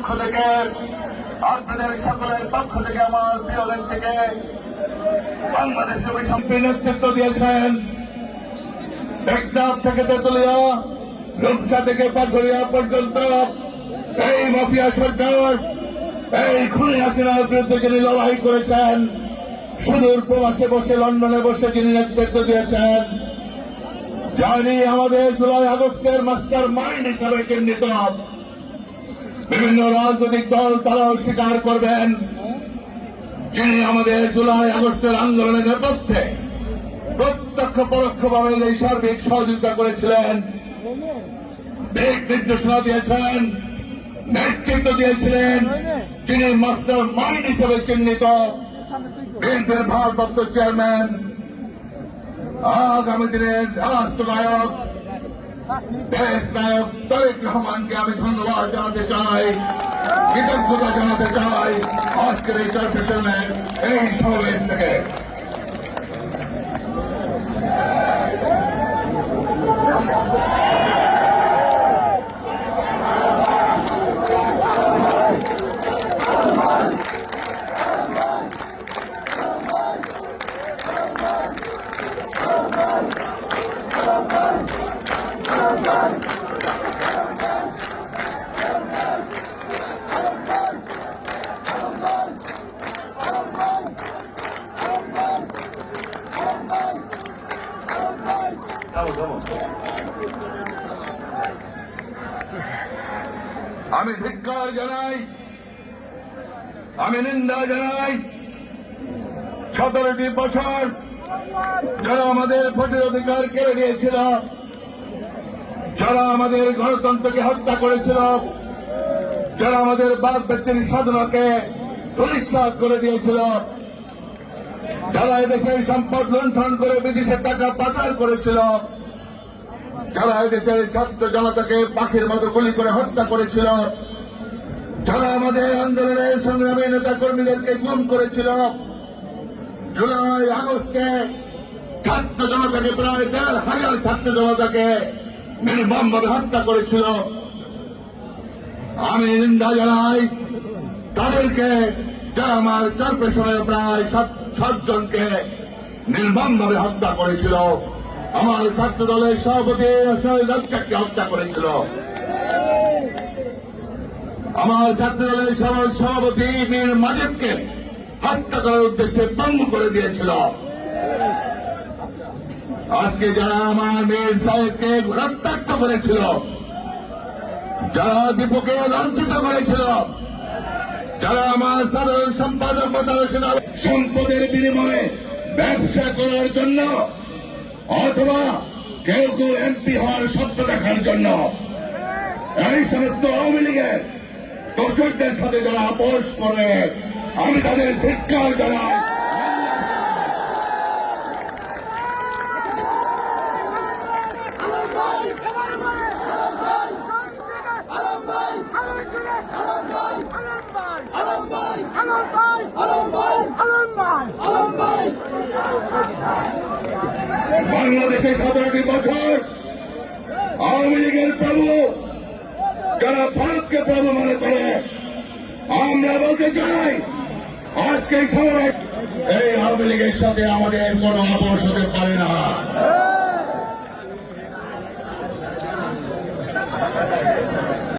পক্ষ থেকে, আপনাদের সকলের পক্ষ থেকে, আমার প্রিয় ব্যক্তিকে বাংলাদেশের অভিসম্পী নেতৃত্ব দিয়েছেন। টেকনাফ থেকে তেতুলিয়া, রূপসা থেকে পাথরিয়া পর্যন্ত এই মাফিয়া সরকার, এই খুনি হাসিনার বিরুদ্ধে যিনি লড়াই করেছেন, সুদূর প্রবাসে বসে, লন্ডনে বসে যিনি নেতৃত্ব দিয়েছেন, যিনি আমাদের জুলাই আগস্টের মাস্টার মাইন্ড হিসাবে চিহ্নিত, বিভিন্ন রাজনৈতিক দল তারাও স্বীকার করবেন, যিনি আমাদের জুলাই আগস্টের আন্দোলনের নেপথ্যে প্রত্যক্ষ পরোক্ষভাবে এই সার্বিক সহযোগিতা করেছিলেন, দিক নির্দেশনা দিয়েছেন, নেতৃত্ব দিয়েছিলেন, যিনি মাস্টার মাইন্ড হিসেবে চিহ্নিত বিএনপির ভারপ্রাপ্ত চেয়ারম্যান, আগামী দিনের রাষ্ট্রনায়ক, দেশ নায়ক তারেক রহমানকে আমি ধন্যবাদ জানাতে চাই, কৃতজ্ঞতা জানাতে চাই আজকের এই চেয়ারপারসনের এই সমাবেশ থেকে। আমি ধিক্কার জানাই, আমি নিন্দা জানাই 17টি বছর যারা আমাদের ভোটের অধিকার কেড়ে নিয়েছিল, যারা আমাদের গণতন্ত্রকে হত্যা করেছিল, যারা আমাদের বাক ব্যক্তির সাধনাকে ধূলিসাৎ করে দিয়েছিল, যারা এদেশের সম্পদ লুণ্ঠন করে বিদেশের টাকা পাচার করেছিল, যারা এদেশের ছাত্র জনতাকে পাখির মতো গুলি করে হত্যা করেছিল, যারা আমাদের আন্দোলনের সংগ্রামী নেতা কর্মীদেরকে গুম করেছিল, জুলাই আগস্টে ছাত্র জনতাকে প্রায় 1,500 ছাত্র জনতাকে নির্মমভাবে হত্যা করেছিল, আমি নিন্দা জানাই তাদেরকে, যারা আমার চেয়ারপারসনের প্রায় 7 জনকে নির্মমভাবে হত্যা করেছিল, আমার ছাত্র দলের সভাপতি শহীদ রাজ্জাককে হত্যা করেছিল, আমার ছাত্র দলের সভাপতি মীর মাজেদকে হত্যা করার উদ্দেশ্যে পঙ্গু করে দিয়েছিল, আজকে যারা আমার মীর সাহেবকে রক্তাক্ত করেছিল, যারা দীপকে লাঞ্ছিত করেছিল, যারা আমার সাধারণ সম্পাদক সম্পদের বিনিময়ে ব্যবসা করার জন্য অথবা কেউ কেউ এমপি হওয়ার স্বপ্ন দেখার জন্য এই সমস্ত আওয়ামী লীগের দোষকদের সাথে যারা আপোষ করে, আমি তাদের ধিক্কার জানাই। বাংলাদেশে 17টি বছর আওয়ামী লীগের প্রভু যারা ভারতকে প্রভু মনে করে, আমরা বলতে চাই আজকে এই আওয়ামী লীগের সাথে আমাদের কোনো আপোষ হতে পারে না।